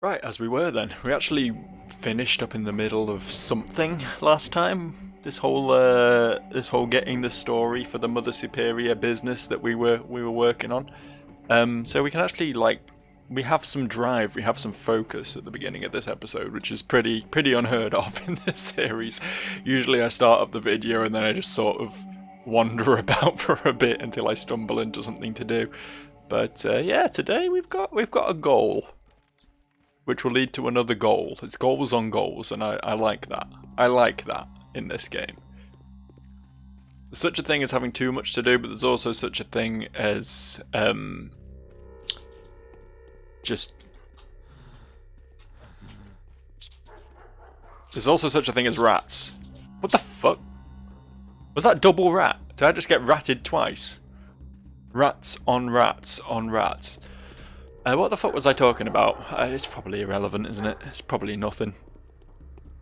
Right, as we were then. We actually finished up in the middle of something last time. This whole getting the story for the Mother Superior business that we were working on. So we can actually we have some drive, we have some focus at the beginning of this episode, which is pretty unheard of in this series. Usually I start up the video and then I just sort of wander about for a bit until I stumble into something to do. But yeah, today we've got a goal which will lead to another goal. It's goals on goals, and I like that. I like that in this game. There's such a thing as having too much to do, but there's also such a thing as just. There's also such a thing as rats. What the fuck? Was that double rat? Did I just get ratted twice? Rats on rats on rats. What the fuck was I talking about? It's probably irrelevant, isn't it? It's probably nothing.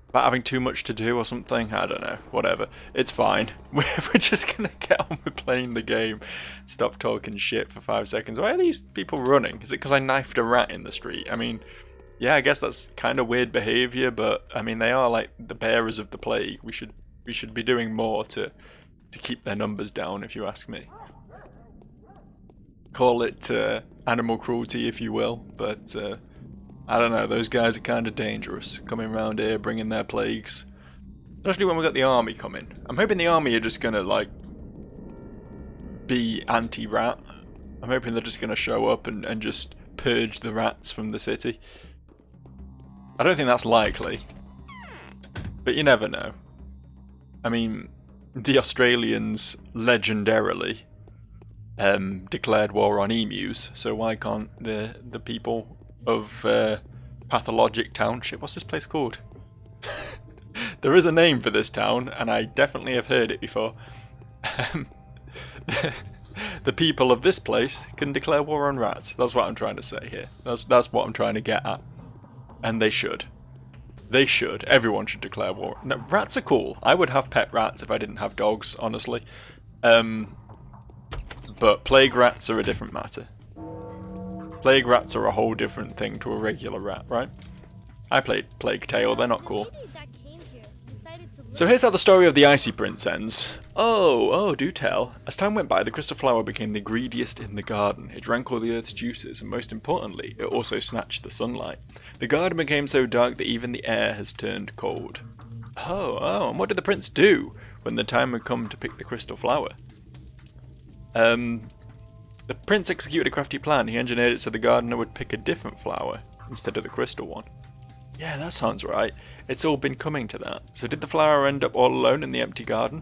About having too much to do or something? I don't know. Whatever. It's fine. We're just gonna get on with playing the game. Stop talking shit for 5 seconds. Why are these people running? Is it because I knifed a rat in the street? I mean, yeah, I guess that's kind of weird behaviour, but I mean, they are like the bearers of the plague. We should be doing more to keep their numbers down, if you ask me. Call it animal cruelty, if you will, but I don't know, those guys are kind of dangerous, coming around here bringing their plagues. Especially when we got the army coming. I'm hoping the army are just gonna, like, be anti-rat. I'm hoping they're just gonna show up and just purge the rats from the city. I don't think that's likely, but you never know. I mean, the Australians legendarily declared war on emus, so why can't the people of Pathologic Township, what's this place called? There is a name for this town, and I definitely have heard it before. The people of this place can declare war on rats. That's what I'm trying to say here. That's what I'm trying to get at. And they should. They should. Everyone should declare war. No, rats are cool. I would have pet rats if I didn't have dogs, honestly. But plague rats are a different matter. Plague rats are a whole different thing to a regular rat, right? I played Plague Tale, they're not cool. So here's how the story of the Icy Prince ends. Oh, do tell. As time went by, the crystal flower became the greediest in the garden. It drank all the earth's juices, and most importantly, it also snatched the sunlight. The garden became so dark that even the air has turned cold. Oh, and what did the prince do when the time had come to pick the crystal flower? The prince executed a crafty plan. He engineered it so the gardener would pick a different flower instead of the crystal one. Yeah, that sounds right. It's all been coming to that. So did the flower end up all alone in the empty garden?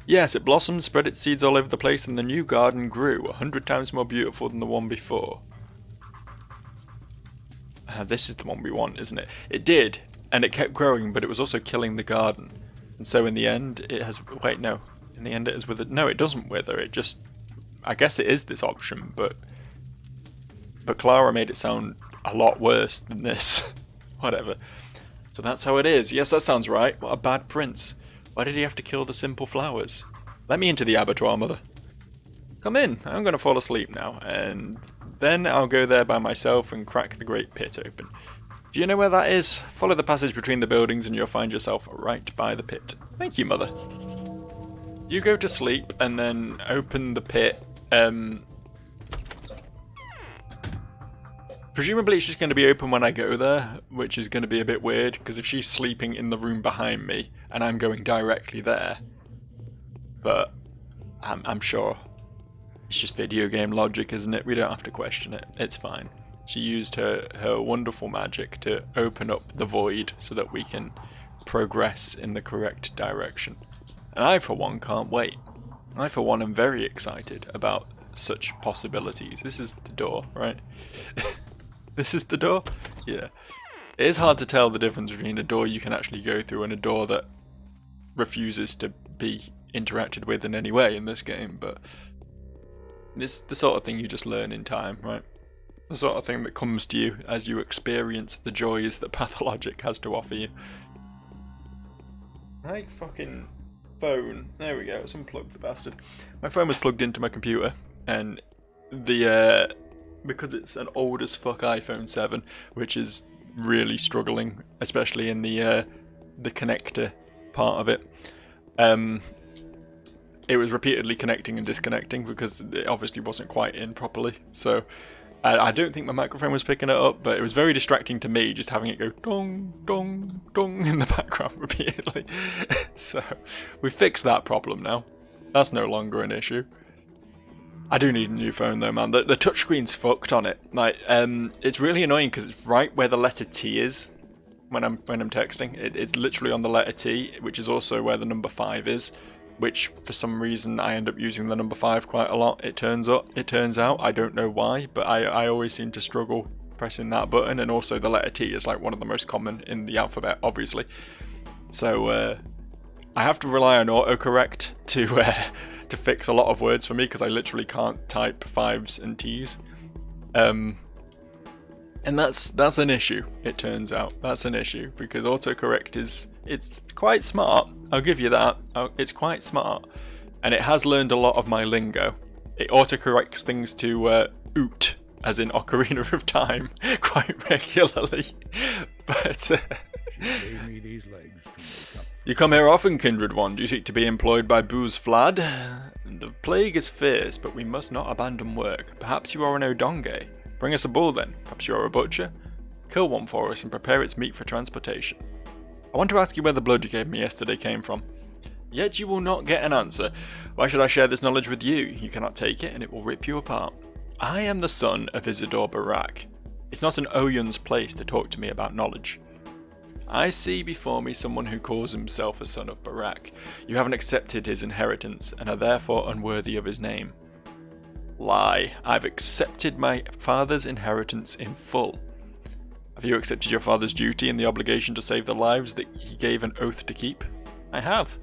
Yes, it blossomed, spread its seeds all over the place, and the new garden grew 100 times more beautiful than the one before. This is the one we want, isn't it? It did, and it kept growing, but it was also killing the garden. And so in the end, it has... Wait, no. In the end, it has withered. No, it doesn't wither. It just... I guess it is this option, but Clara made it sound a lot worse than this. Whatever. So that's how it is. Yes, that sounds right. What a bad prince. Why did he have to kill the simple flowers? Let me into the abattoir, mother. Come in. I'm going to fall asleep now, and then I'll go there by myself and crack the great pit open. Do you know where that is? Follow the passage between the buildings and you'll find yourself right by the pit. Thank you, mother. You go to sleep and then open the pit. Presumably it's just going to be open when I go there, which is going to be a bit weird, because if she's sleeping in the room behind me and I'm going directly there. But I'm sure it's just video game logic, isn't it? We don't have to question it. It's fine. She used her wonderful magic to open up the void so that we can progress in the correct direction. And I, for one, can't wait. I, for one, am very excited about such possibilities. This is the door, right? This is the door? Yeah. It is hard to tell the difference between a door you can actually go through and a door that refuses to be interacted with in any way in this game, but it's the sort of thing you just learn in time, right? The sort of thing that comes to you as you experience the joys that Pathologic has to offer you. My fucking phone. There we go, it's unplugged, the bastard. My phone was plugged into my computer, and the because it's an old as fuck iPhone 7, which is really struggling, especially in the connector part of it. It was repeatedly connecting and disconnecting because it obviously wasn't quite in properly. So I don't think my microphone was picking it up, but it was very distracting to me just having it go dong, dong, dong in the background repeatedly. So we fixed that problem now. That's no longer an issue. I do need a new phone though, man. The touchscreen's fucked on it. Like, it's really annoying because it's right where the letter T is when I'm texting. It's literally on the letter T, which is also where the number 5 is. Which for some reason I end up using the number 5 quite a lot. It turns out. I don't know why, but I always seem to struggle pressing that button. And also the letter T is like one of the most common in the alphabet, obviously. So I have to rely on autocorrect to fix a lot of words for me because I literally can't type 5s and T's. And that's an issue, it turns out. That's an issue because autocorrect it's quite smart. I'll give you that. It's quite smart. And it has learned a lot of my lingo. It autocorrects things to oot, as in Ocarina of Time, quite regularly. But you come here often, kindred one. Do you seek to be employed by Booz Vlad? The plague is fierce, but we must not abandon work. Perhaps you are an Odonge. Bring us a bull then. Perhaps you are a butcher. Kill one for us and prepare its meat for transportation. I want to ask you where the blood you gave me yesterday came from. Yet you will not get an answer. Why should I share this knowledge with you? You cannot take it and it will rip you apart. I am the son of Isidore Barak. It's not an Oyun's place to talk to me about knowledge. I see before me someone who calls himself a son of Barak. You haven't accepted his inheritance and are therefore unworthy of his name. Lie. I've accepted my father's inheritance in full. Have you accepted your father's duty and the obligation to save the lives that he gave an oath to keep? I have.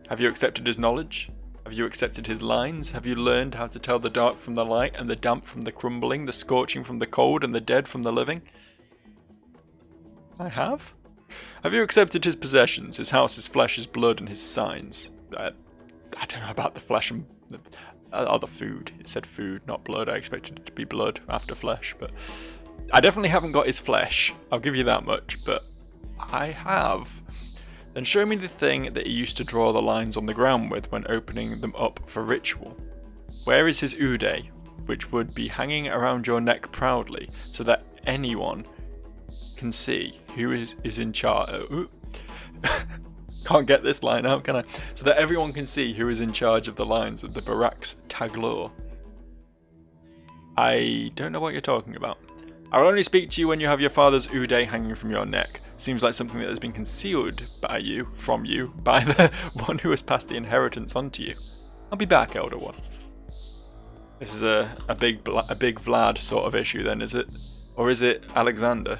Have you accepted his knowledge? Have you accepted his lines? Have you learned how to tell the dark from the light and the damp from the crumbling, the scorching from the cold and the dead from the living? I have. Have you accepted his possessions, his house, his flesh, his blood and his signs? I don't know about the flesh and the food. It said food, not blood. I expected it to be blood after flesh, but I definitely haven't got his flesh. I'll give you that much, but I have. Then show me the thing that he used to draw the lines on the ground with when opening them up for ritual. Where is his ude, which would be hanging around your neck proudly, so that anyone can see who is in charge? Can't get this line out, can I? So that everyone can see who is in charge of the lines of the Barak's Taglor. I don't know what you're talking about. I will only speak to you when you have your father's ude hanging from your neck. Seems like something that has been concealed from you, by the one who has passed the inheritance on to you. I'll be back, Elder One. This is a big Vlad sort of issue then, is it? Or is it Alexander?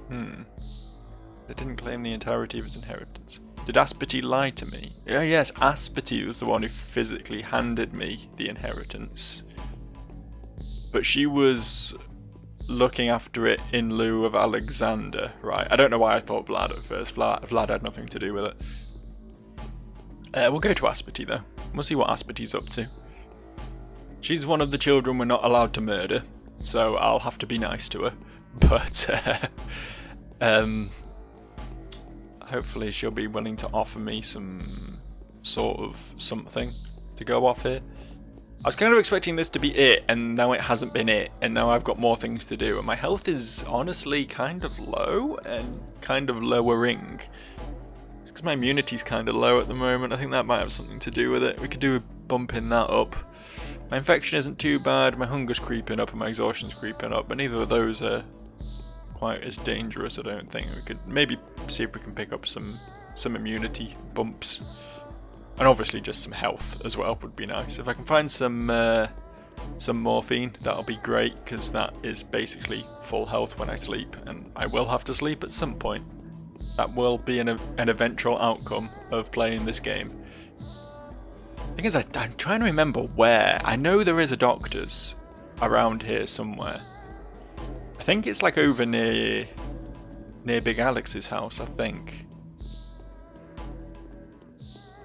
They didn't claim the entirety of his inheritance. Did Aspity lie to me? Yes, Aspity was the one who physically handed me the inheritance. But she was looking after it in lieu of Alexander, right? I don't know why I thought Vlad at first. Vlad had nothing to do with it. We'll go to Aspity though. We'll see what Aspity's up to. She's one of the children we're not allowed to murder, so I'll have to be nice to her. But hopefully she'll be willing to offer me some sort of something to go off here. I was kind of expecting this to be it, and now it hasn't been it, and now I've got more things to do, and my health is honestly kind of low, and kind of lowering. It's because my immunity's kind of low at the moment. I think that might have something to do with it. We could do a bumping that up. My infection isn't too bad, my hunger's creeping up, and my exhaustion's creeping up, but neither of those are quite as dangerous, I don't think. We could maybe see if we can pick up some immunity bumps. And obviously just some health as well would be nice. If I can find some morphine, that'll be great, because that is basically full health when I sleep, and I will have to sleep at some point. That will be an eventual outcome of playing this game. The thing is, I'm trying to remember where. I know there is a doctor's around here somewhere. I think it's like over near Big Alex's house, I think.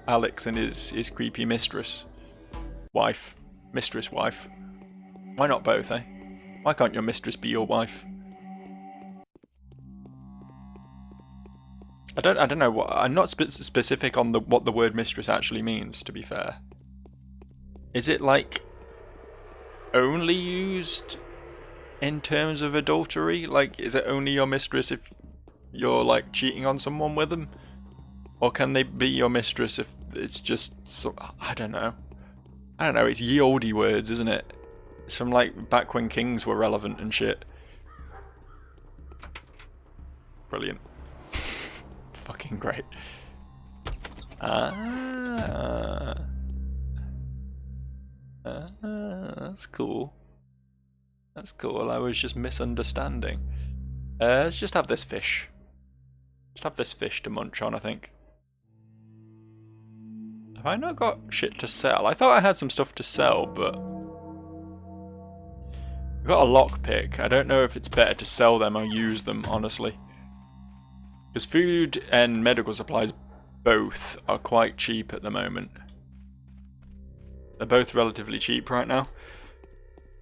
Alex and his creepy mistress wife. Why not both, eh? Why can't your mistress be your wife? I don't know what. I'm not specific on what the word mistress actually means, to be fair. Is it like only used in terms of adultery? Like, is it only your mistress if you're like cheating on someone with them? Or can they be your mistress if it's just I don't know. I don't know, it's ye olde words, isn't it? It's from like back when kings were relevant and shit. Brilliant. Fucking great. That's cool. That's cool. I was just misunderstanding. Let's just have this fish. Just have this fish to munch on, I think. Have I not got shit to sell? I thought I had some stuff to sell, but I've got a lockpick. I don't know if it's better to sell them or use them, honestly. Because food and medical supplies both are quite cheap at the moment. They're both relatively cheap right now.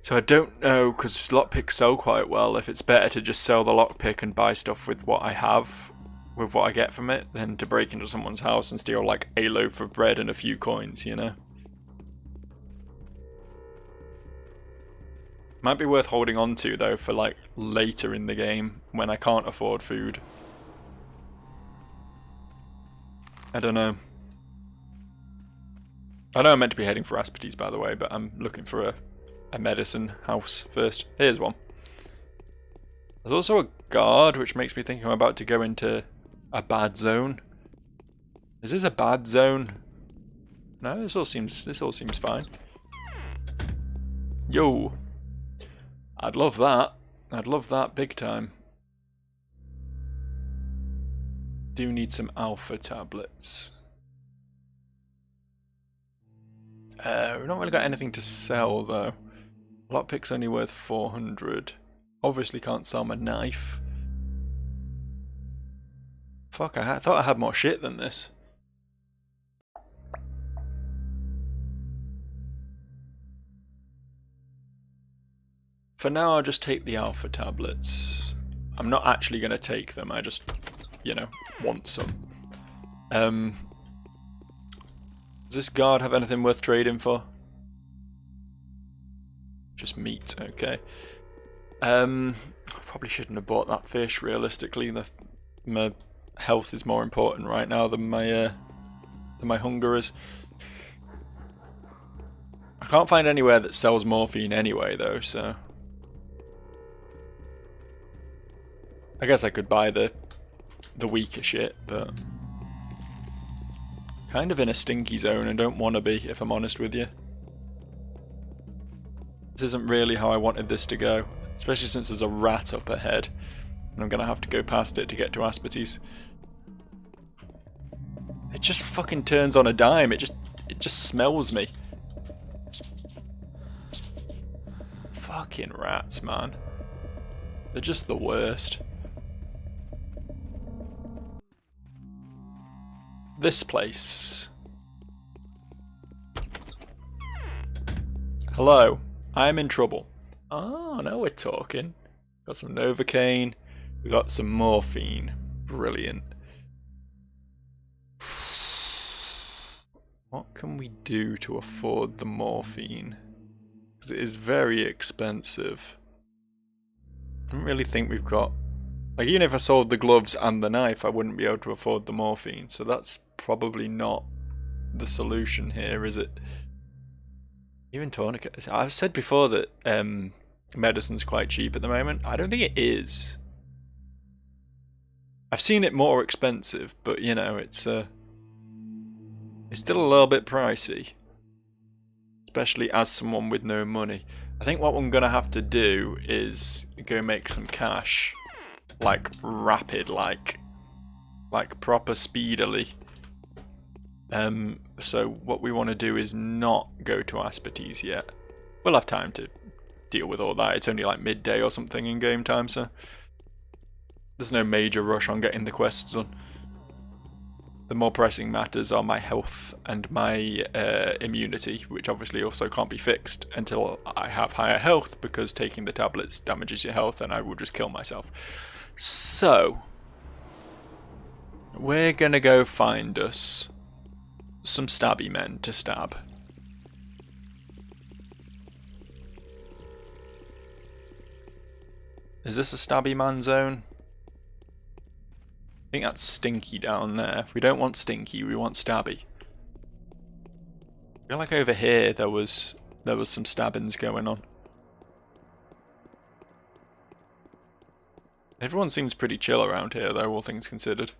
So I don't know, because lockpicks sell quite well, if it's better to just sell the lockpick and buy stuff with what I have, with what I get from it, than to break into someone's house and steal like a loaf of bread and a few coins, you know? Might be worth holding on to though for like later in the game when I can't afford food. I don't know. I know I'm meant to be heading for Aspetes, by the way, but I'm looking for a medicine house first. Here's one. There's also a guard, which makes me think I'm about to go into a bad zone. Is this a bad zone? No, this all seems fine. Yo, I'd love that. I'd love that big time. Do need some alpha tablets. We've not really got anything to sell though. Lockpick's only worth 400. Obviously can't sell my knife. Fuck, I thought I had more shit than this. For now I'll just take the alpha tablets. I'm not actually going to take them, I just, you know, want some. Does this guard have anything worth trading for? Just meat, okay. I probably shouldn't have bought that fish, realistically. My health is more important right now than my hunger is. I can't find anywhere that sells morphine anyway though, so I guess I could buy the weaker shit, but kind of in a stinky zone and don't want to be, if I'm honest with you. This isn't really how I wanted this to go, especially since there's a rat up ahead and I'm gonna have to go past it to get to Aspetes. It just fucking turns on a dime. It just smells me. Fucking rats, man. They're just the worst. This place. Hello, I am in trouble. Oh, now we're talking. Got some Novocaine. We got some morphine. Brilliant. What can we do to afford the morphine? Because it is very expensive. I don't really think we've got... Like, even if I sold the gloves and the knife, I wouldn't be able to afford the morphine. So that's probably not the solution here, is it? Even tourniquets. I've said before that medicine's quite cheap at the moment. I don't think it is. I've seen it more expensive, but you know, it's still a little bit pricey. Especially as someone with no money. I think what I'm gonna have to do is go make some cash. Like rapid, like proper speedily. So what we want to do is not go to Aspetes yet. We'll have time to deal with all that. It's only like midday or something in game time, so there's no major rush on getting the quests done. The more pressing matters are my health and my immunity, which obviously also can't be fixed until I have higher health, because taking the tablets damages your health and I will just kill myself. So, we're gonna go find us some stabby men to stab. Is this a stabby man zone? I think that's Stinky down there. We don't want Stinky, we want Stabby. I feel like over here there was some stabbings going on. Everyone seems pretty chill around here though, all things considered.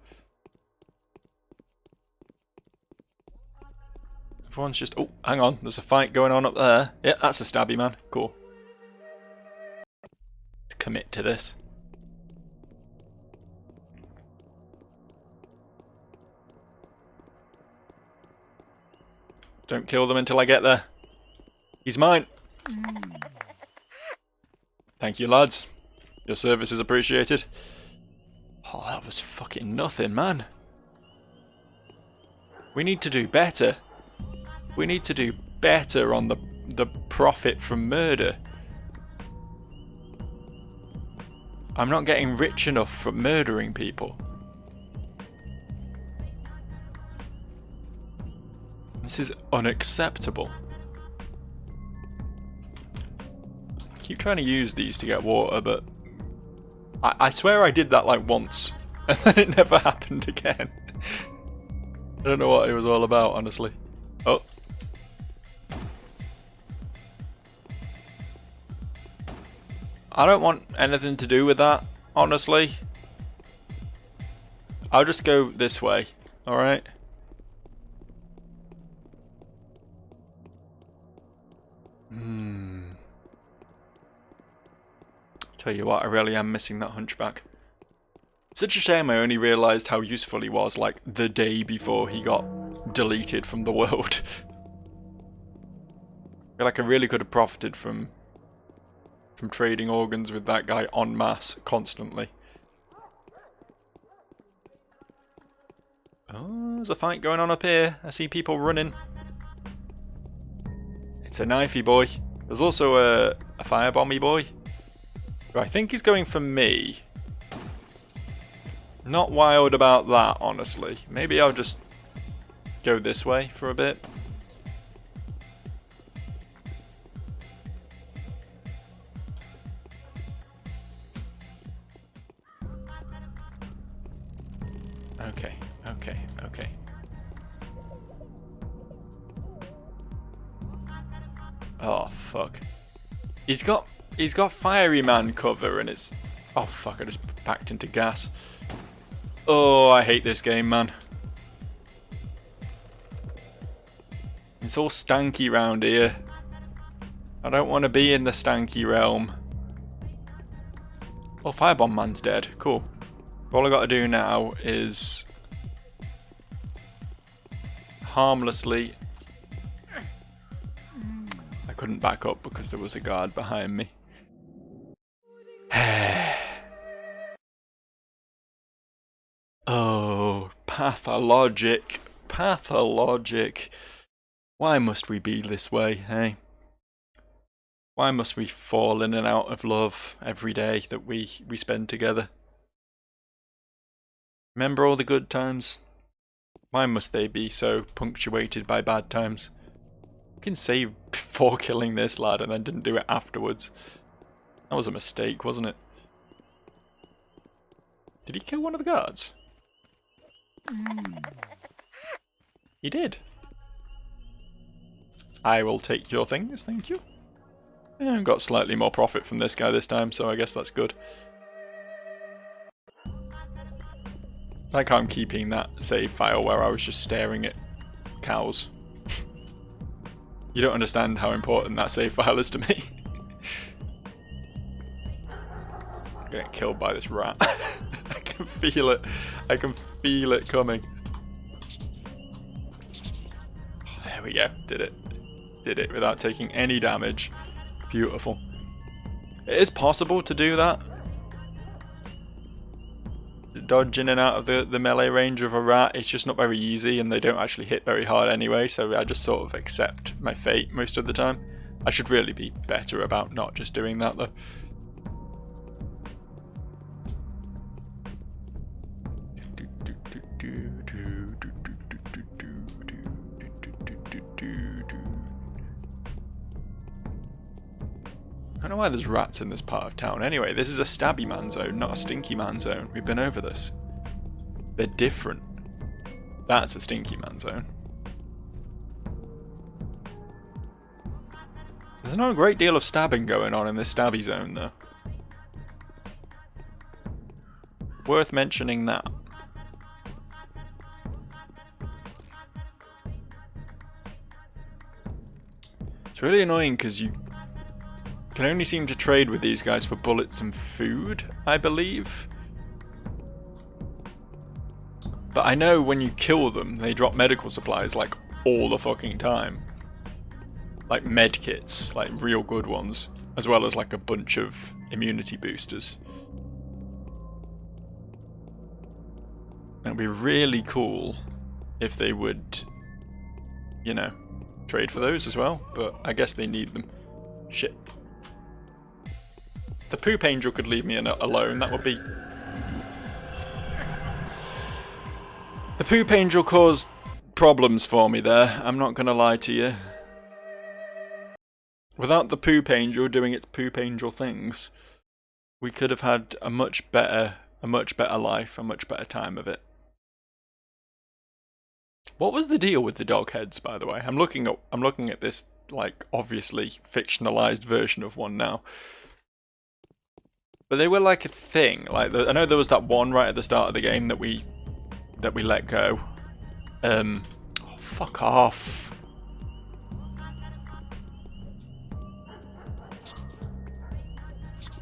Everyone's just... Oh, hang on, there's a fight going on up there. Yeah, that's a Stabby man. Cool. Let's commit to this. Don't kill them until I get there. He's mine. Thank you, lads. Your service is appreciated. Oh, that was fucking nothing, man. We need to do better. We need to do better on the profit from murder. I'm not getting rich enough from murdering people. This is unacceptable. I keep trying to use these to get water, but I swear I did that like once, and then it never happened again. I don't know what it was all about, honestly. Oh. I don't want anything to do with that, honestly. I'll just go this way, alright? Tell you what, I really am missing that hunchback. Such a shame I only realised how useful he was like the day before he got deleted from the world. I feel like I really could have profited from trading organs with that guy en masse constantly. Oh, there's a fight going on up here. I see people running. It's a knifey boy. There's also a firebomby boy. Who I think he's going for me. Not wild about that, honestly. Maybe I'll just go this way for a bit. Okay. Oh, fuck. He's got fiery man cover and it's... Oh, fuck, I just backed into gas. Oh, I hate this game, man. It's all stanky round here. I don't want to be in the stanky realm. Oh, Firebomb Man's dead. Cool. All I got to do now is harmlessly... I couldn't back up because there was a guard behind me. Oh, Pathologic. Pathologic. Why must we be this way, hey? Why must we fall in and out of love every day that we spend together? Remember all the good times? Why must they be so punctuated by bad times? You can save before killing this lad and then didn't do it afterwards. That was a mistake, wasn't it? Did he kill one of the guards? He did. I will take your things, thank you. Yeah, I've got slightly more profit from this guy this time, so I guess that's good. Like how I'm keeping that save file where I was just staring at cows. You don't understand how important that save file is to me. I'm getting killed by this rat. I can feel it. I can feel it coming. Oh, there we go. Did it. Did it without taking any damage. Beautiful. It is possible to do that. dodge in and out of the melee range of a rat. It's just not very easy, and they don't actually hit very hard anyway, so I just sort of accept my fate most of the time. I should really be better about not just doing that though. I don't know why there's rats in this part of town. Anyway, this is a stabby man zone, not a stinky man zone. We've been over this. They're different. That's a stinky man zone. There's not a great deal of stabbing going on in this stabby zone, though. Worth mentioning that. It's really annoying because you can only seem to trade with these guys for bullets and food, I believe. But I know when you kill them, they drop medical supplies like all the fucking time. Like med kits, like real good ones, as well as like a bunch of immunity boosters. And it'd be really cool if they would, you know, trade for those as well, but I guess they need them. Shit. The poop angel could leave me alone, that would be... The poop angel caused problems for me there, I'm not gonna lie to you. Without the poop angel doing its poop angel things, we could have had a much better life, a much better time of it. What was the deal with the dog heads, by the way? I'm looking at this, like, obviously fictionalized version of one now. But they were like a thing. Like, I know there was that one right at the start of the game that we let go. Oh, fuck off.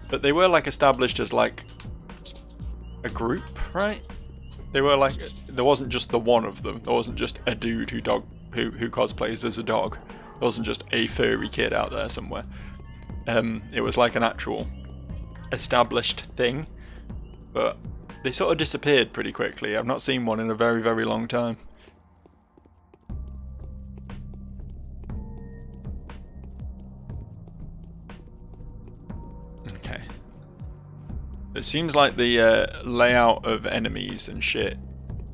But they were like established as like a group, right? They were like, there wasn't just the one of them. There wasn't just a dude who cosplays as a dog. There wasn't just a furry kid out there somewhere. It was like an actual established thing, but they sort of disappeared pretty quickly. I've not seen one in a very, very long time. Okay. It seems like the layout of enemies and shit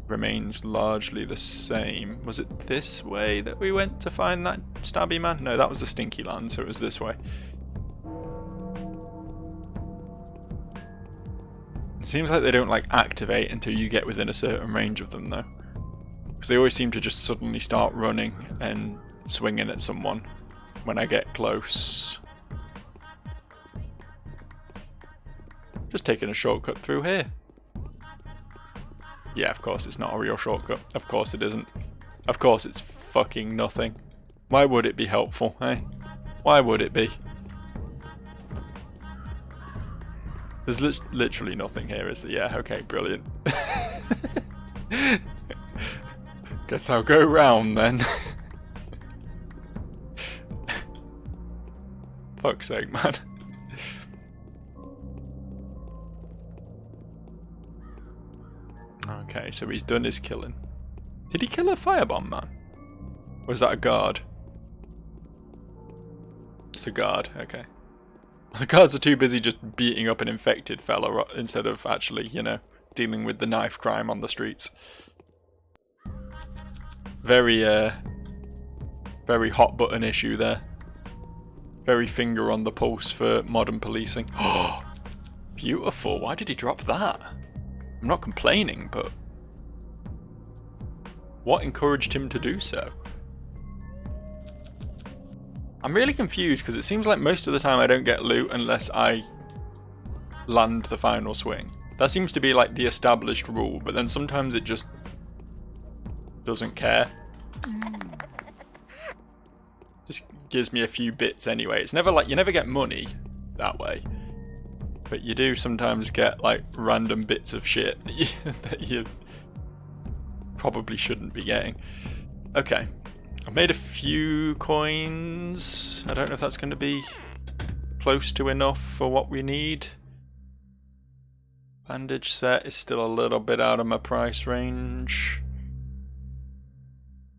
remains largely the same. Was it this way that we went to find that stabby man? No, that was the stinky land, so it was this way. It seems like they don't like activate until you get within a certain range of them though. Because they always seem to just suddenly start running and swinging at someone when I get close. Just taking a shortcut through here. Yeah, of course it's not a real shortcut. Of course it isn't. Of course it's fucking nothing. Why would it be helpful, eh? Why would it be? There's literally nothing here, is there? Yeah, okay, brilliant. Guess I'll go round then. Fuck's sake, man. Okay, so he's done his killing. Did he kill a firebomb man? Or was that a guard? It's a guard, okay. The guards are too busy just beating up an infected fella instead of actually, you know, dealing with the knife crime on the streets. Very hot button issue there. Very finger on the pulse for modern policing. Oh, beautiful. Why did he drop that? I'm not complaining, but what encouraged him to do so? I'm really confused because it seems like most of the time I don't get loot unless I land the final swing. That seems to be like the established rule, but then sometimes it just doesn't care. Just gives me a few bits anyway. It's never like, you never get money that way. But you do sometimes get like random bits of shit that you probably shouldn't be getting. Okay. I've made a few coins. I don't know if that's going to be close to enough for what we need. Bandage set is still a little bit out of my price range.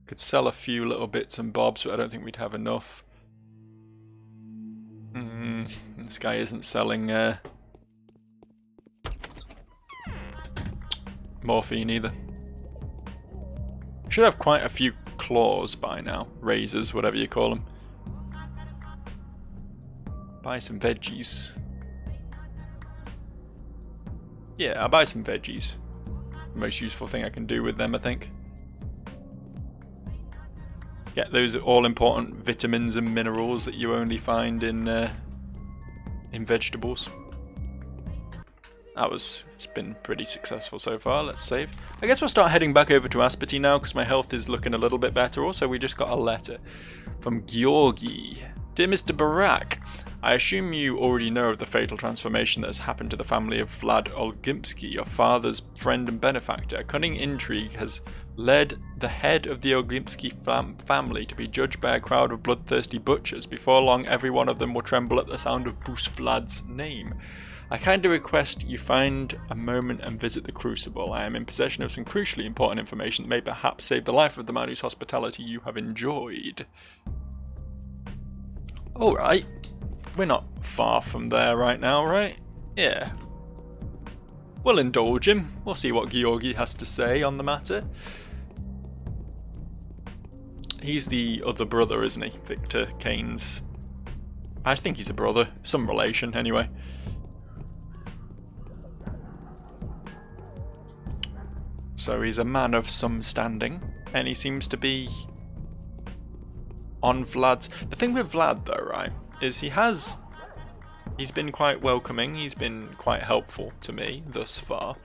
Could sell a few little bits and bobs, but I don't think we'd have enough. This guy isn't selling morphine either. Should have quite a few claws by now. Razors, whatever you call them. Buy some veggies. Yeah, I'll buy some veggies. The most useful thing I can do with them, I think. Yeah, those are all important vitamins and minerals that you only find in vegetables. It's been pretty successful so far. Let's save. I guess we'll start heading back over to Aspity now because my health is looking a little bit better. Also, we just got a letter from Georgi. Dear Mr. Barak, I assume you already know of the fatal transformation that has happened to the family of Vlad Olgimpsky, your father's friend and benefactor. A cunning intrigue has led the head of the Olgimpsky family to be judged by a crowd of bloodthirsty butchers. Before long, every one of them will tremble at the sound of Bruce Vlad's name. I kindly request you find a moment and visit the Crucible. I am in possession of some crucially important information that may perhaps save the life of the man whose hospitality you have enjoyed. Alright. We're not far from there right now, right? Yeah. We'll indulge him. We'll see what Georgi has to say on the matter. He's the other brother, isn't he? Victor Kane's... I think he's a brother. Some relation, anyway. So he's a man of some standing, and he seems to be on Vlad's... The thing with Vlad, though, right, is he's been quite welcoming, he's been quite helpful to me thus far,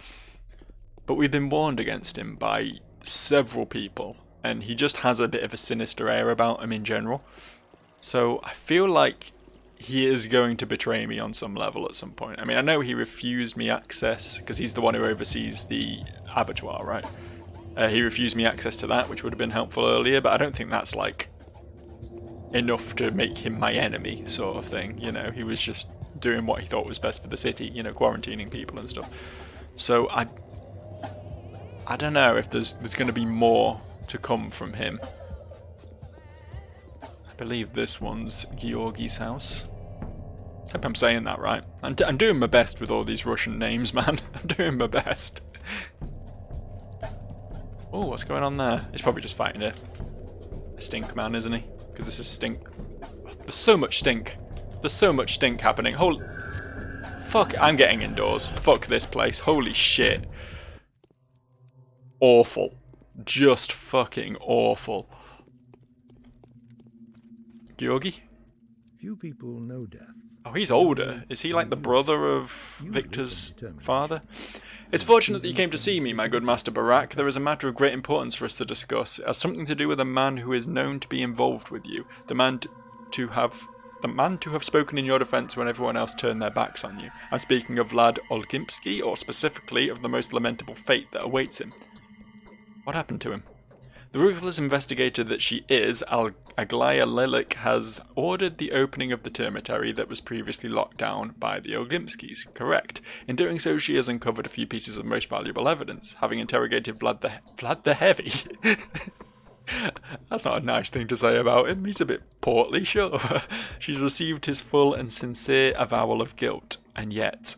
but we've been warned against him by several people, and he just has a bit of a sinister air about him in general. So I feel like he is going to betray me on some level at some point. I mean, I know he refused me access, because he's the one who oversees the abattoir, right? He refused me access to that, which would have been helpful earlier, but I don't think that's, like, enough to make him my enemy, sort of thing, you know? He was just doing what he thought was best for the city, you know, quarantining people and stuff. So, I don't know if there's going to be more to come from him. I believe this one's Georgi's house. Hope I'm saying that right. I'm doing my best with all these Russian names, man. I'm doing my best. Oh, what's going on there? He's probably just fighting a stink man, isn't he? Because this is stink. There's so much stink. There's so much stink happening. Holy... Fuck, I'm getting indoors. Fuck this place. Holy shit. Awful. Just fucking awful. Georgi? Few people know death. Oh, he's older. Is he like the brother of Victor's father? It's fortunate that you came to see me, my good Master Barak. There is a matter of great importance for us to discuss. It has something to do with a man who is known to be involved with you. The man to have spoken in your defense when everyone else turned their backs on you. I'm speaking of Vlad Olgimpsky, or specifically of the most lamentable fate that awaits him. What happened to him? The ruthless investigator that she is, Aglaya Lilik, has ordered the opening of the termitary that was previously locked down by the Olgimpskys. Correct. In doing so, she has uncovered a few pieces of most valuable evidence. Having interrogated Vlad the Heavy. That's not a nice thing to say about him. He's a bit portly, sure. She's received his full and sincere avowal of guilt. And yet...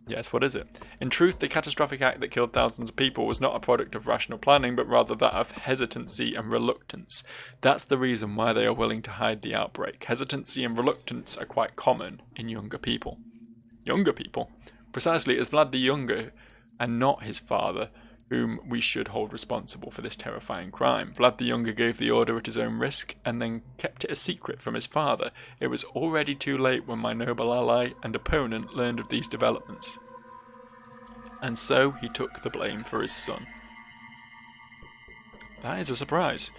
Yes, what is it? In truth, the catastrophic act that killed thousands of people was not a product of rational planning, but rather that of hesitancy and reluctance. That's the reason why they are willing to hide the outbreak. Hesitancy and reluctance are quite common in younger people. Younger people? Precisely, as Vlad the Younger, and not his father, whom we should hold responsible for this terrifying crime. Vlad the Younger gave the order at his own risk, and then kept it a secret from his father. It was already too late when my noble ally and opponent learned of these developments. And so he took the blame for his son. That is a surprise.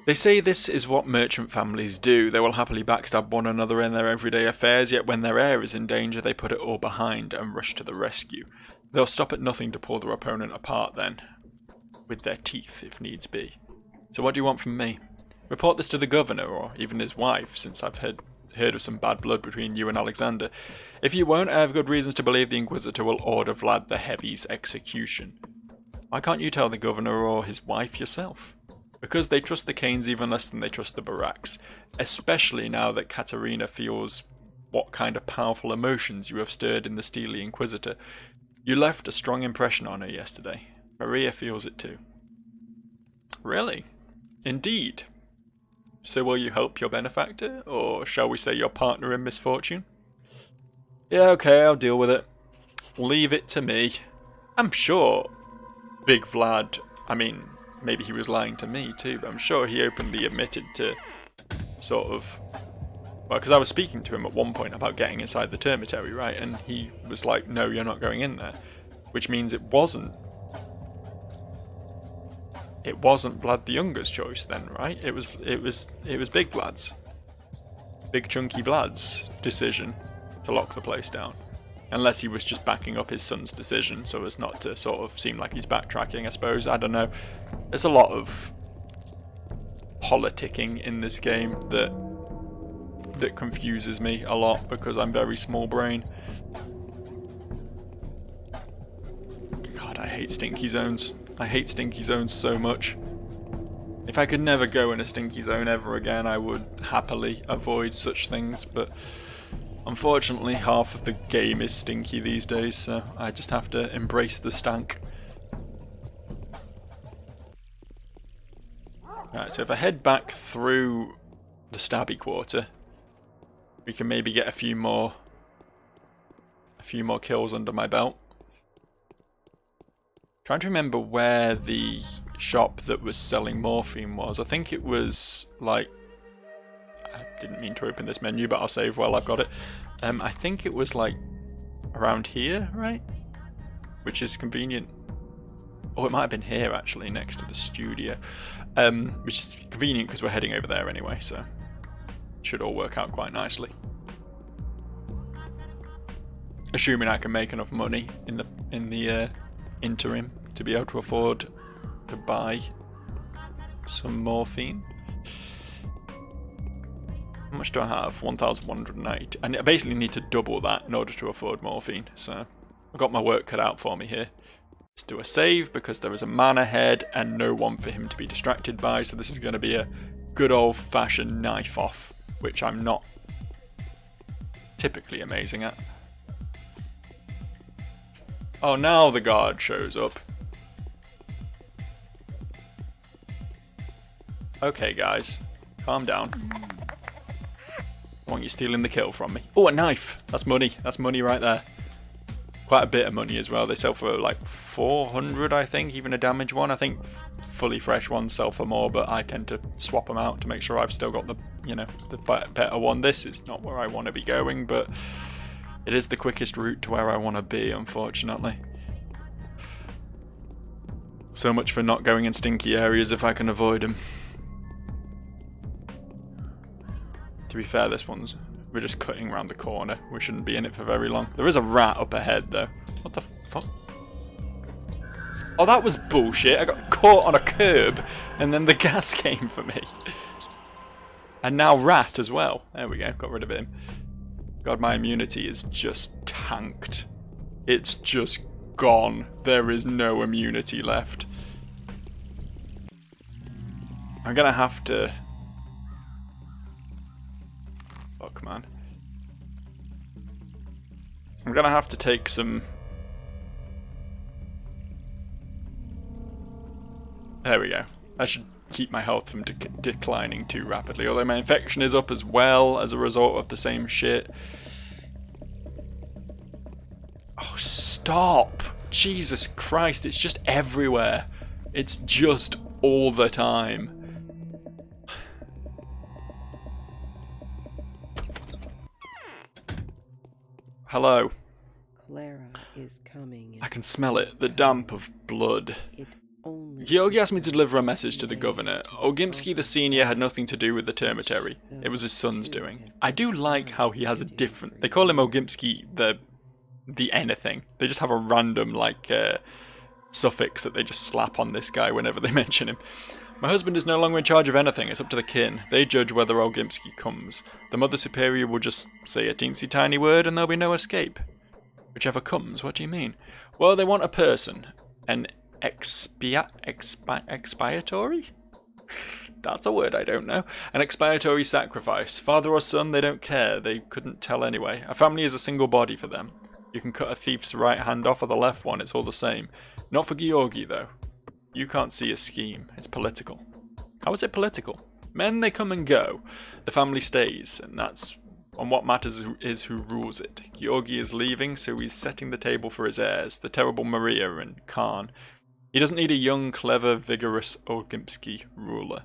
They say this is what merchant families do. They will happily backstab one another in their everyday affairs, yet when their heir is in danger, they put it all behind and rush to the rescue. They'll stop at nothing to pull their opponent apart then, with their teeth if needs be. So what do you want from me? Report this to the governor, or even his wife, since I've heard of some bad blood between you and Alexander. If you won't, I have good reasons to believe the Inquisitor will order Vlad the Heavy's execution. Why can't you tell the governor or his wife yourself? Because they trust the Canes even less than they trust the Barracks, especially now that Katerina feels what kind of powerful emotions you have stirred in the Steely Inquisitor. You left a strong impression on her yesterday. Maria feels it too. Really? Indeed. So will you help your benefactor, or shall we say your partner in misfortune? Yeah, okay, I'll deal with it. Leave it to me. I'm sure Big Vlad, I mean, maybe he was lying to me too, but I'm sure he openly admitted to sort of... Well, because I was speaking to him at one point about getting inside the termitary, right? And he was like, no, you're not going in there. Which means it wasn't Vlad the Younger's choice then, right? It was Big Vlad's. Big Chunky Vlad's decision to lock the place down. Unless he was just backing up his son's decision so as not to sort of seem like he's backtracking, I suppose. I don't know. There's a lot of politicking in this game that confuses me a lot because I'm very small brain. God, I hate stinky zones. I hate stinky zones so much. If I could never go in a stinky zone ever again, I would happily avoid such things, but unfortunately half of the game is stinky these days, so I just have to embrace the stank. Alright, so if I head back through the Stabby Quarter, we can maybe get a few more kills under my belt. Trying to remember where the shop that was selling morphine was. I think it was like... I didn't mean to open this menu, but I'll save while I've got it. I think it was like around here, right? Which is convenient. Oh, it might have been here actually, next to the studio. Which is convenient because we're heading over there anyway, so... should all work out quite nicely. Assuming I can make enough money in the interim to be able to afford to buy some morphine. How much do I have? 1,190. And I basically need to double that in order to afford morphine. So I've got my work cut out for me here. Let's do a save because there is a man ahead and no one for him to be distracted by. So this is going to be a good old-fashioned knife off, which I'm not typically amazing at. Oh, now the guard shows up. Okay, guys, calm down. I want you stealing the kill from me. Oh, a knife! That's money. That's money right there. Quite a bit of money as well. They sell for like 400, I think. Even a damaged one. I think fully fresh ones sell for more, but I tend to swap them out to make sure I've still got the, you know, the better one. This is not where I want to be going, but it is the quickest route to where I want to be, unfortunately. So much for not going in stinky areas if I can avoid them. To be fair, we're just cutting around the corner. We shouldn't be in it for very long. There is a rat up ahead though. What the fuck? Oh, that was bullshit. I got caught on a curb and then the gas came for me. And now rat as well. There we go, got rid of him. God, my immunity is just tanked. It's just gone. There is no immunity left. I'm gonna have to... Fuck, man. I'm gonna have to take some... There we go. I should keep my health from declining too rapidly, although my infection is up as well as a result of the same shit. Oh, stop! Jesus Christ, it's just everywhere. It's just all the time. Hello. Clara is coming. I can smell it, the damp of blood. Georgi asked me to deliver a message to the governor. Ogimsky the senior had nothing to do with the termitary. It was his son's doing. I do like how he has a different... They call him Ogimsky the anything. They just have a random, like, suffix that they just slap on this guy whenever they mention him. My husband is no longer in charge of anything, it's up to the kin. They judge whether Olgimsky comes. The Mother Superior will just say a teensy tiny word and there'll be no escape. Whichever comes, what do you mean? Well, they want a person. An expiatory? That's a word I don't know. An expiatory sacrifice. Father or son, they don't care. They couldn't tell anyway. A family is a single body for them. You can cut a thief's right hand off or the left one, it's all the same. Not for Georgi, though. You can't see a scheme. It's political. How is it political? Men, they come and go. The family stays, and that's... And what matters is who rules it. Georgi is leaving, so he's setting the table for his heirs, the terrible Maria and Khan. He doesn't need a young, clever, vigorous Olgimsky ruler.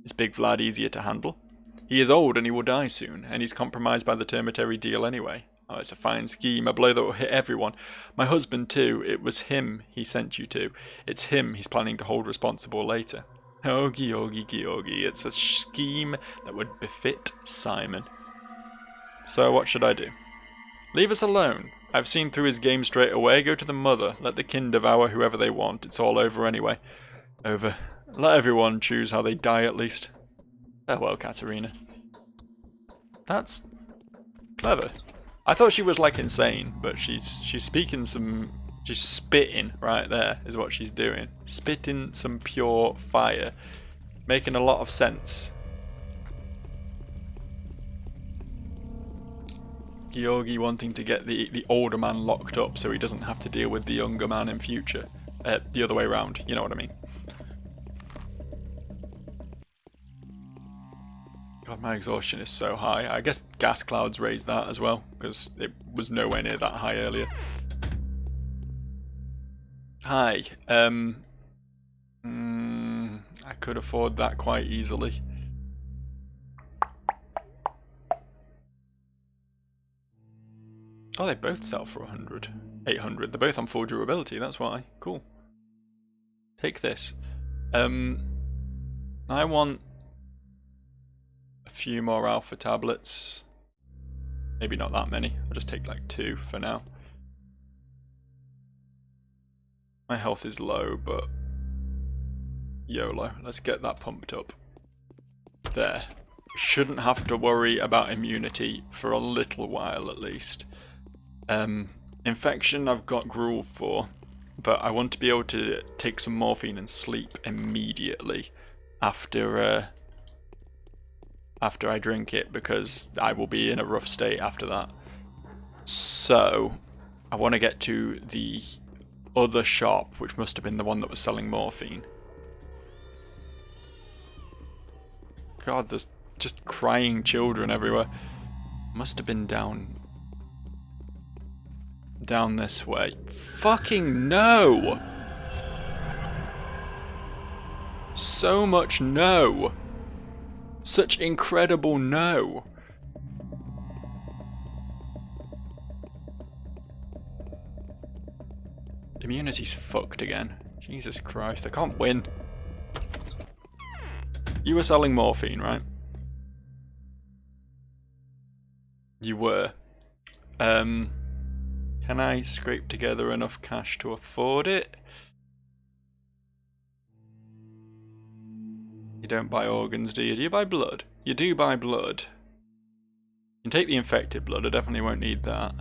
Is Big Vlad easier to handle? He is old and he will die soon, and he's compromised by the Termitary deal anyway. Oh, it's a fine scheme, a blow that will hit everyone. My husband too, it was him he sent you to. It's him he's planning to hold responsible later. Oh, Georgi, it's a scheme that would befit Simon. So what should I do? Leave us alone. I've seen through his game straight away. Go to the mother. Let the kin devour whoever they want. It's all over anyway. Over. Let everyone choose how they die at least. Farewell, Katerina. That's clever. I thought she was like insane, but she's speaking some... She's spitting right there is what she's doing. Spitting some pure fire. Making a lot of sense. Georgi wanting to get the older man locked up so he doesn't have to deal with the younger man in future. The other way around, you know what I mean. God, my exhaustion is so high. I guess gas clouds raised that as well, because it was nowhere near that high earlier. Hi. I could afford that quite easily. Oh, they both sell for 100. 800. They're both on full durability, that's why. Cool. Take this. I want a few more alpha tablets. Maybe not that many. I'll just take like 2 for now. My health is low, but YOLO. Let's get that pumped up. There. Shouldn't have to worry about immunity for a little while at least. Infection I've got gruel for, but I want to be able to take some morphine and sleep immediately after I drink it, because I will be in a rough state after that. So I want to get to the other shop, which must have been the one that was selling morphine. God, there's just crying children everywhere. Must have been down this way. Fucking no! So much no! Such incredible no! Immunity's fucked again. Jesus Christ, I can't win. You were selling morphine, right? You were. Can I scrape together enough cash to afford it? You don't buy organs, do you? Do you buy blood? You do buy blood. You can take the infected blood, I definitely won't need that.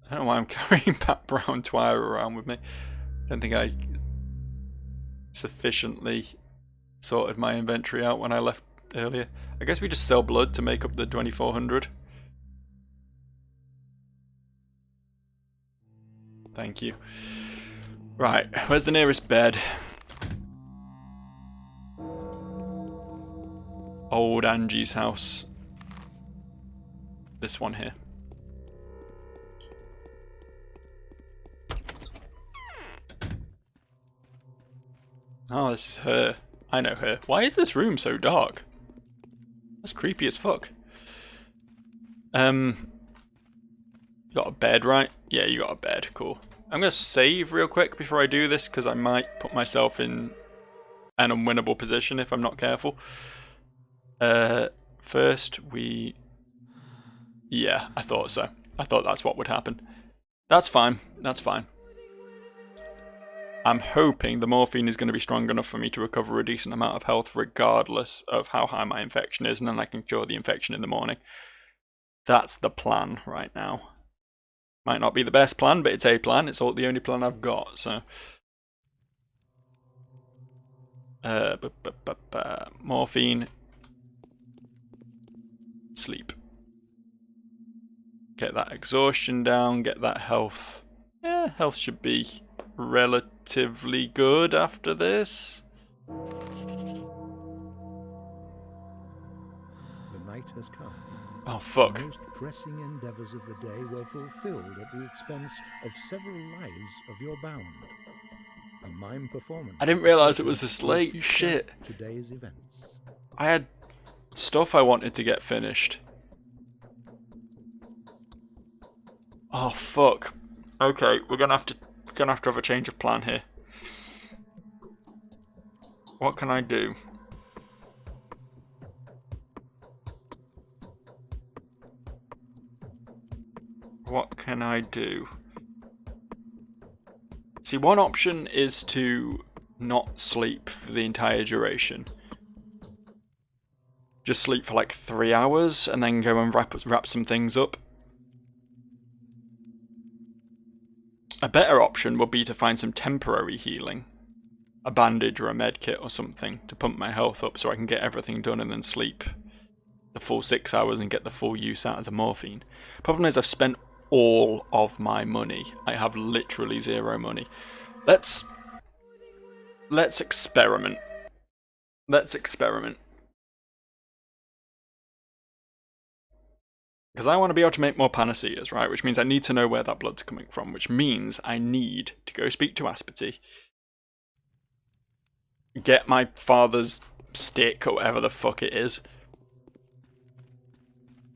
I don't know why I'm carrying that brown twire around with me. I don't think I sufficiently sorted my inventory out when I left earlier. I guess we just sell blood to make up the 2400. Thank you. Right, where's the nearest bed? Old Angie's house. This one here. Oh, this is her. I know her. Why is this room so dark? That's creepy as fuck. You got a bed, right? Yeah, you got a bed. Cool. I'm gonna save real quick before I do this, because I might put myself in an unwinnable position if I'm not careful. First we... Yeah, I thought so. I thought that's what would happen. That's fine. That's fine. I'm hoping the morphine is going to be strong enough for me to recover a decent amount of health regardless of how high my infection is, and then I can cure the infection in the morning. That's the plan right now. Might not be the best plan, but it's a plan. It's the only plan I've got, so... morphine. Sleep. Get that exhaustion down, get that health. Yeah, health should be relatively good after this. The night has come. Oh, fuck. The most pressing endeavours of the day were fulfilled at the expense of several lives of your bound. A mime performance. I didn't realise it was this late. Shit. Today's events. I had stuff I wanted to get finished. Oh, fuck. Okay, we're gonna have to have a change of plan here. What can I do? What can I do? See, one option is to not sleep for the entire duration. Just sleep for like 3 hours and then go and wrap some things up. A better option would be to find some temporary healing. A bandage or a med kit or something to pump my health up so I can get everything done and then sleep the full 6 hours and get the full use out of the morphine. Problem is I've spent all of my money. I have literally zero money. Let's experiment. Let's experiment. Because I want to be able to make more panaceas, right? Which means I need to know where that blood's coming from, which means I need to go speak to Aspity, get my father's stick or whatever the fuck it is,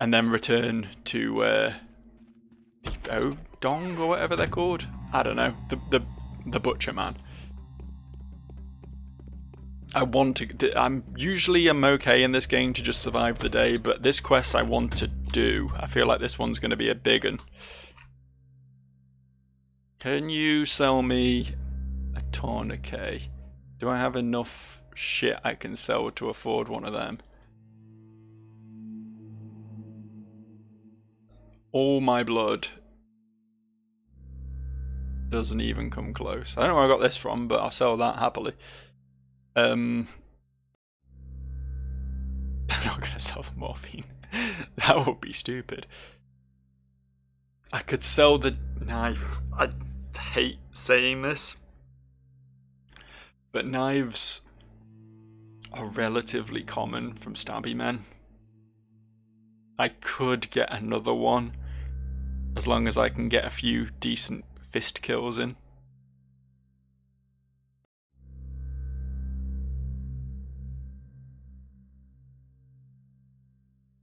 and then return to the Odong or whatever they're called. I don't know. The butcher man. I'm usually okay in this game to just survive the day, but this quest I want to do. I feel like this one's going to be a big one. Can you sell me a tourniquet? Do I have enough shit I can sell to afford one of them? All my blood doesn't even come close. I don't know where I got this from, but I'll sell that happily. I'm not going to sell the morphine. That would be stupid. I could sell the knife. I hate saying this, but knives are relatively common from stabby men. I could get another one as long as I can get a few decent fist kills in.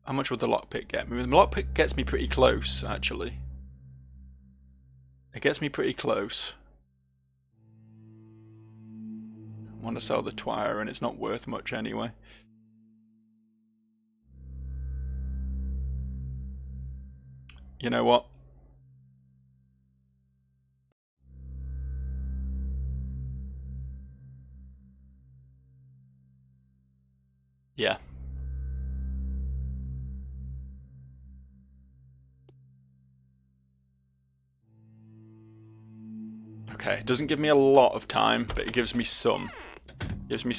How much would the lockpick get me? The lockpick gets me pretty close, actually. It gets me pretty close. I want to sell the twire, and it's not worth much anyway. You know what? Yeah. Okay, it doesn't give me a lot of time, but it gives me some.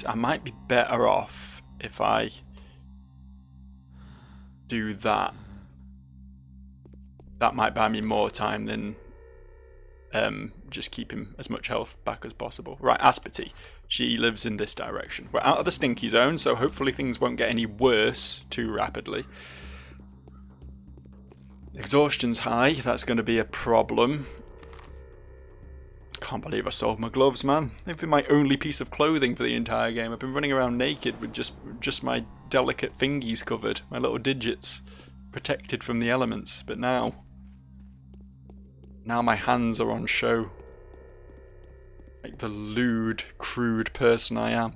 I might be better off if I do that. That might buy me more time than just keeping as much health back as possible. Right, Aspity. She lives in this direction. We're out of the stinky zone, so hopefully things won't get any worse too rapidly. Exhaustion's high. That's going to be a problem. Can't believe I sold my gloves, man. They've been my only piece of clothing for the entire game. I've been running around naked with just my delicate fingies covered, my little digits, protected from the elements. But now my hands are on show. Like the lewd, crude person I am.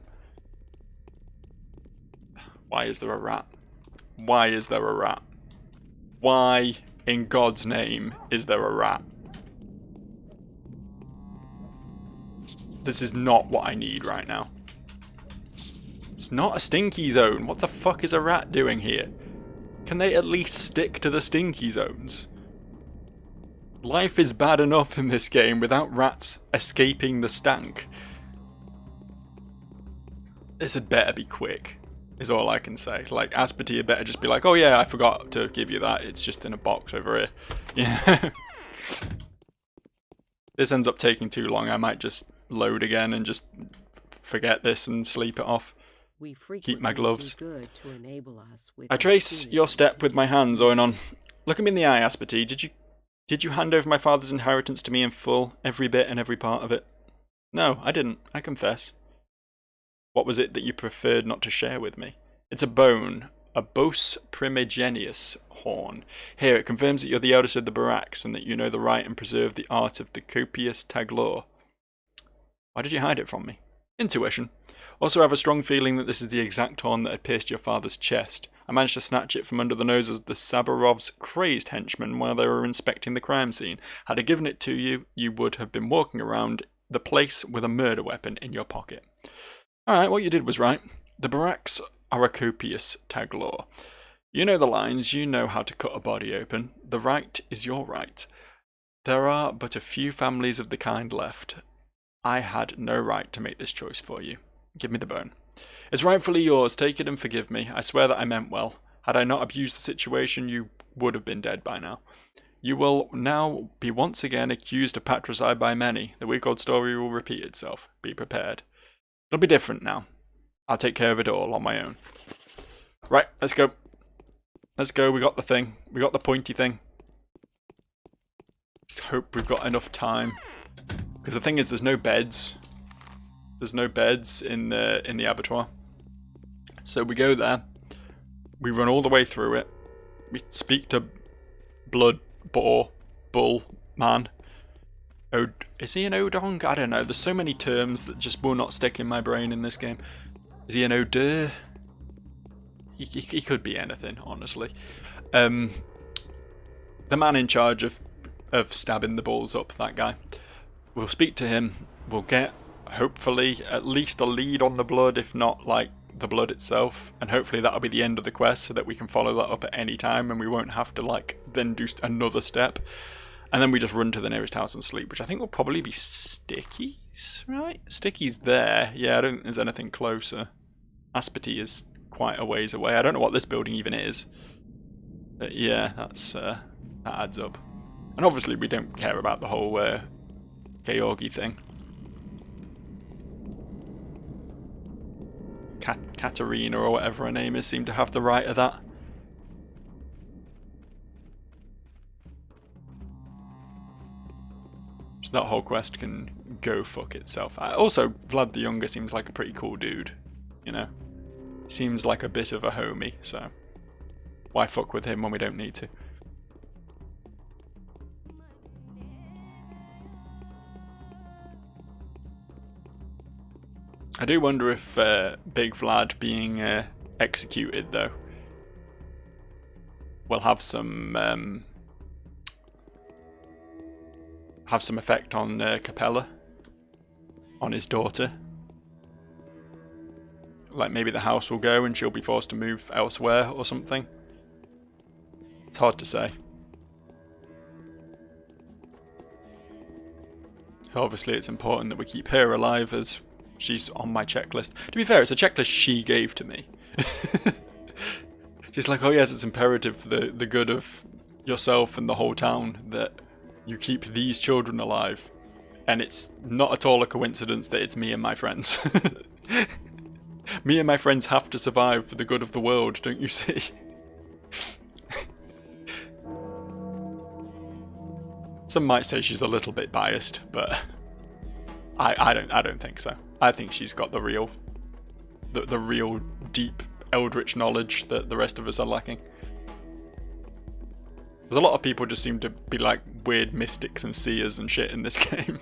Why is there a rat? Why is there a rat? Why, in God's name, is there a rat? This is not what I need right now. It's not a stinky zone. What the fuck is a rat doing here? Can they at least stick to the stinky zones? Life is bad enough in this game without rats escaping the stank. This had better be quick, is all I can say. Like, Asperty had better just be like, oh yeah, I forgot to give you that. It's just in a box over here. Yeah. This ends up taking too long. I might just load again and just forget this and sleep it off. Keep my gloves. I trace your step with my hands, Oinon. Look at me in the eye, Asperty. Did you hand over my father's inheritance to me in full, every bit and every part of it? No, I didn't, I confess. What was it that you preferred not to share with me? It's a bone, a Bos Primigenius horn. Here, it confirms that you're the eldest of the Barracks and that you know the right and preserve the art of the copious taglor. Why did you hide it from me? Intuition. Also, I have a strong feeling that this is the exact horn that had pierced your father's chest. I managed to snatch it from under the noses of the Sabarov's crazed henchmen while they were inspecting the crime scene. Had I given it to you, you would have been walking around the place with a murder weapon in your pocket. Alright, what you did was right. The Barracks are a copious taglor. You know the lines, you know how to cut a body open. The right is your right. There are but a few families of the kind left. I had no right to make this choice for you. Give me the bone. It's rightfully yours. Take it and forgive me. I swear that I meant well. Had I not abused the situation, you would have been dead by now. You will now be once again accused of patricide by many. The week-old story will repeat itself. Be prepared. It'll be different now. I'll take care of it all on my own. Right, let's go. Let's go. We got the thing. We got the pointy thing. Just hope we've got enough time. Because the thing is, there's no beds. There's no beds in the abattoir. So we go there. We run all the way through it. We speak to blood, boar, bull, man. Is he an Odong? I don't know. There's so many terms that just will not stick in my brain in this game. Is he an Odur? He could be anything, honestly. The man in charge of stabbing the bulls up, that guy. We'll speak to him. We'll get, hopefully, at least a lead on the blood, if not, like, the blood itself. And hopefully that'll be the end of the quest so that we can follow that up at any time and we won't have to, like, then do another step. And then we just run to the nearest house and sleep, which I think will probably be Sticky's, right? Sticky's there. Yeah, I don't think there's anything closer. Asperty is quite a ways away. I don't know what this building even is. But yeah, that adds up. And obviously we don't care about the whole Georgi thing. Katerina or whatever her name is seemed to have the right of that. So that whole quest can go fuck itself. Also, Vlad the Younger seems like a pretty cool dude, you know? Seems like a bit of a homie, so why fuck with him when we don't need to? I do wonder if Big Vlad being executed, though, will have some effect on Capella, on his daughter. Like maybe the house will go and she'll be forced to move elsewhere or something. It's hard to say. Obviously it's important that we keep her alive as she's on my checklist. To be fair, it's a checklist she gave to me. She's like, oh yes, it's imperative for the good of yourself and the whole town that you keep these children alive. And it's not at all a coincidence that it's me and my friends. Me and my friends have to survive for the good of the world, don't you see? Some might say she's a little bit biased, but I don't think so. I think she's got the real deep eldritch knowledge that the rest of us are lacking. There's a lot of people just seem to be like weird mystics and seers and shit in this game.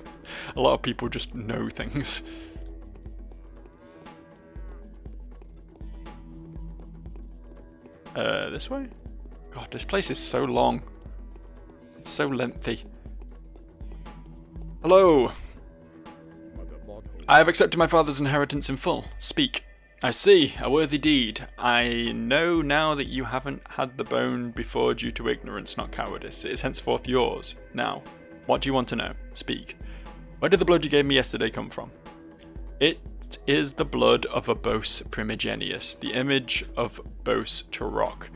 A lot of people just know things. This way? God, this place is so long. It's so lengthy. Hello! Mother Bodho I have accepted my father's inheritance in full. Speak. I see, a worthy deed. I know now that you haven't had the bone before due to ignorance, not cowardice. It is henceforth yours. Now, what do you want to know? Speak. Where did the blood you gave me yesterday come from? It is the blood of a Bos Primigenius, the image of Bos Turok,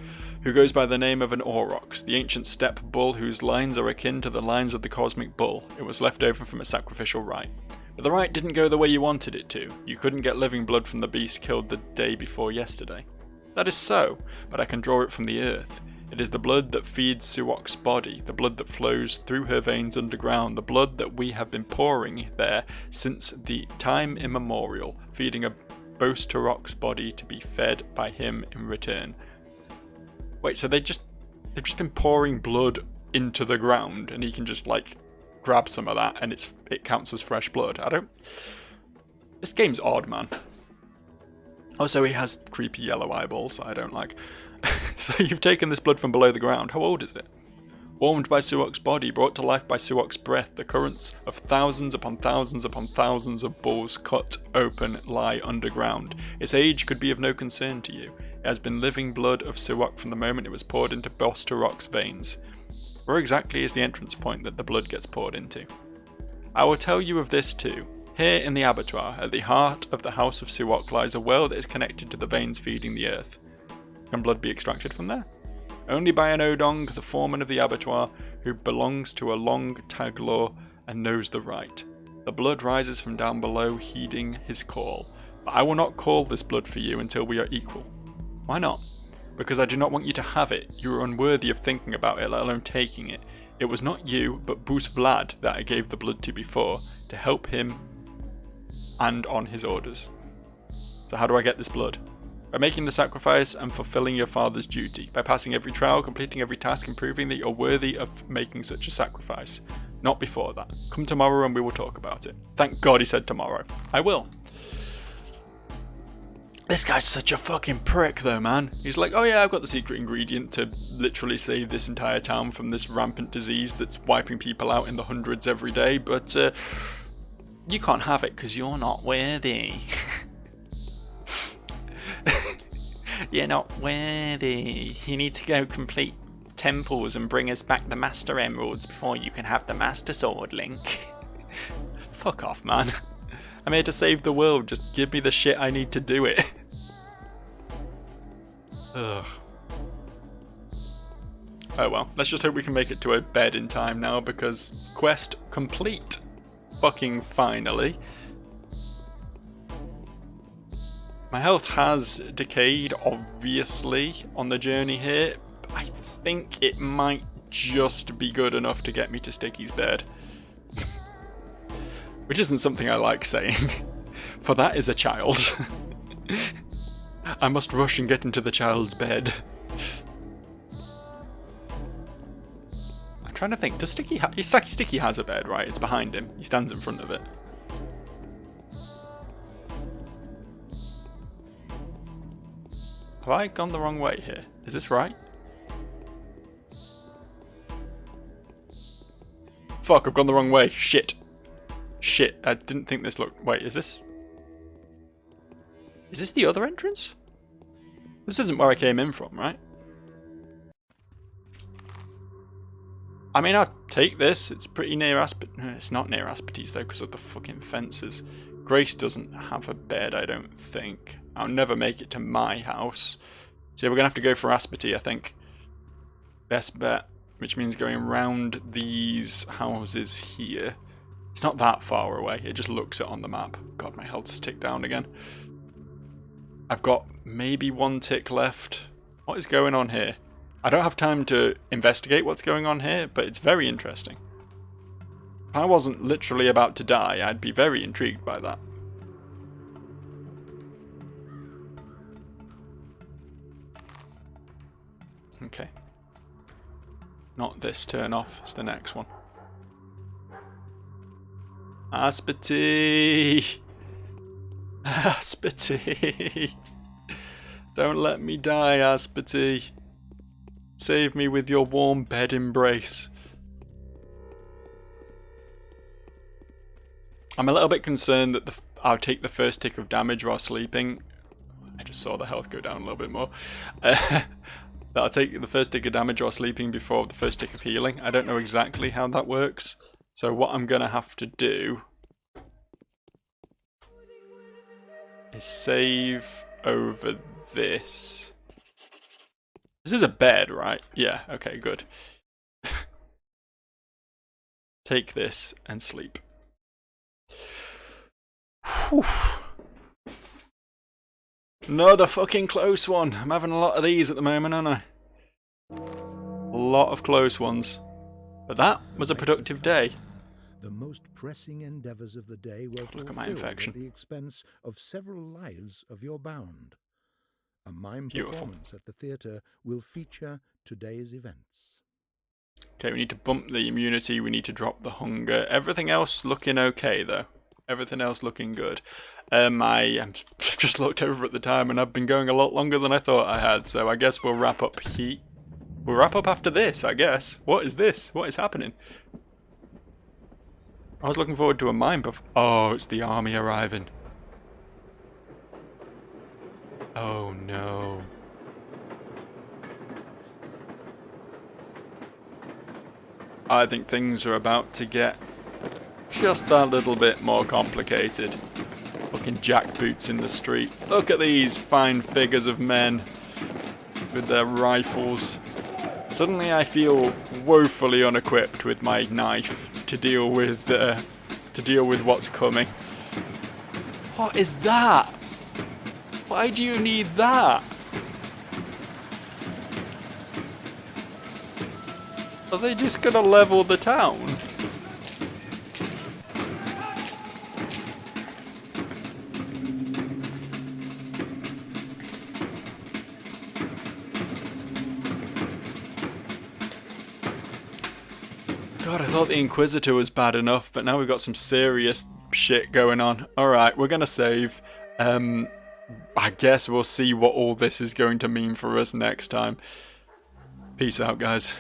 who goes by the name of an Aurochs, the ancient steppe bull whose lines are akin to the lines of the cosmic bull. It was left over from a sacrificial rite. But the rite didn't go the way you wanted it to. You couldn't get living blood from the beast killed the day before yesterday. That is so, but I can draw it from the earth. It is the blood that feeds Suok's body, the blood that flows through her veins underground, the blood that we have been pouring there since the time immemorial, feeding a Bos Turok's body to be fed by him in return. Wait, so they've just been pouring blood into the ground, and he can just like grab some of that, and it counts as fresh blood. This game's odd, man. Also, he has creepy yellow eyeballs that I don't like. So you've taken this blood from below the ground. How old is it? Warmed by Suok's body, brought to life by Suok's breath, the currents of thousands upon thousands upon thousands of bulls cut open lie underground. Its age could be of no concern to you. It has been living blood of Suok from the moment it was poured into Bos Turok's veins. Where exactly is the entrance point that the blood gets poured into? I will tell you of this too. Here in the abattoir, at the heart of the house of Suok, lies a well that is connected to the veins feeding the earth. Can blood be extracted from there? Only by an Odong, the foreman of the abattoir, who belongs to a long Taglor and knows the right. The blood rises from down below, heeding his call. But I will not call this blood for you until we are equal. Why not? Because I do not want you to have it. You are unworthy of thinking about it, let alone taking it. It was not you, but Bus Vlad that I gave the blood to before, to help him and on his orders. So how do I get this blood? By making the sacrifice and fulfilling your father's duty. By passing every trial, completing every task, and proving that you're worthy of making such a sacrifice. Not before that. Come tomorrow and we will talk about it. Thank God he said tomorrow. I will. This guy's such a fucking prick though, man. He's like, oh yeah, I've got the secret ingredient to literally save this entire town from this rampant disease that's wiping people out in the hundreds every day, but you can't have it because you're not worthy. You're not worthy. You need to go complete temples and bring us back the Master Emeralds before you can have the Master Sword, Link. Fuck off, man. I'm here to save the world. Just give me the shit I need to do it. Ugh. Oh well, let's just hope we can make it to a bed in time now, because quest complete. Fucking finally. My health has decayed, obviously, on the journey here. I think it might just be good enough to get me to Sticky's bed. Which isn't something I like saying, for that is a child. I must rush and get into the child's bed. I'm trying to think, does Sticky Sticky has a bed, right? It's behind him. He stands in front of it. Have I gone the wrong way here? Is this right? Fuck, I've gone the wrong way. Shit. Shit, I didn't think this looked... Wait, is this... Is this the other entrance? This isn't where I came in from, right? I mean, I'll take this. It's pretty near It's not near Aspetes, though, because of the fucking fences. Grace doesn't have a bed, I don't think. I'll never make it to my house. So we're going to have to go for Aspety, I think. Best bet. Which means going around these houses here. It's not that far away. It just looks it on the map. God, my health's ticked down again. I've got maybe one tick left. What is going on here? I don't have time to investigate what's going on here, but it's very interesting. If I wasn't literally about to die, I'd be very intrigued by that. Okay. Not this turn off, it's the next one. Aspety! Aspety! Don't let me die, Aspety. Save me with your warm bed embrace. I'm a little bit concerned that I'll take the first tick of damage while sleeping. I just saw the health go down a little bit more. I'll take the first tick of damage while sleeping before the first tick of healing. I don't know exactly how that works. So what I'm going to have to do is save over this. This is a bed, right? Yeah, okay, good. Take this and sleep. Whew. Another fucking close one. I'm having a lot of these at the moment, aren't I? A lot of close ones. But that was a productive day. The most pressing endeavours of the day were Look at my fulfilled infection. at the expense of several lives of your bound. A mime Beautiful. performance at the theatre will feature today's events. Okay, we need to bump the immunity, we need to drop the hunger. Everything else looking okay, though. Everything else looking good. I've just looked over at the time and I've been going a lot longer than I thought I had, so I guess we'll wrap up We'll wrap up after this, I guess. What is this? What is happening? I was looking forward to a mime Oh, it's the army arriving. Oh no. I think things are about to get just that little bit more complicated. Fucking jackboots in the street. Look at these fine figures of men with their rifles. Suddenly I feel woefully unequipped with my knife to deal with what's coming. What is that? Why do you need that? Are they just gonna level the town? God, I thought the Inquisitor was bad enough, but now we've got some serious shit going on. Alright, we're gonna save. I guess we'll see what all this is going to mean for us next time. Peace out, guys.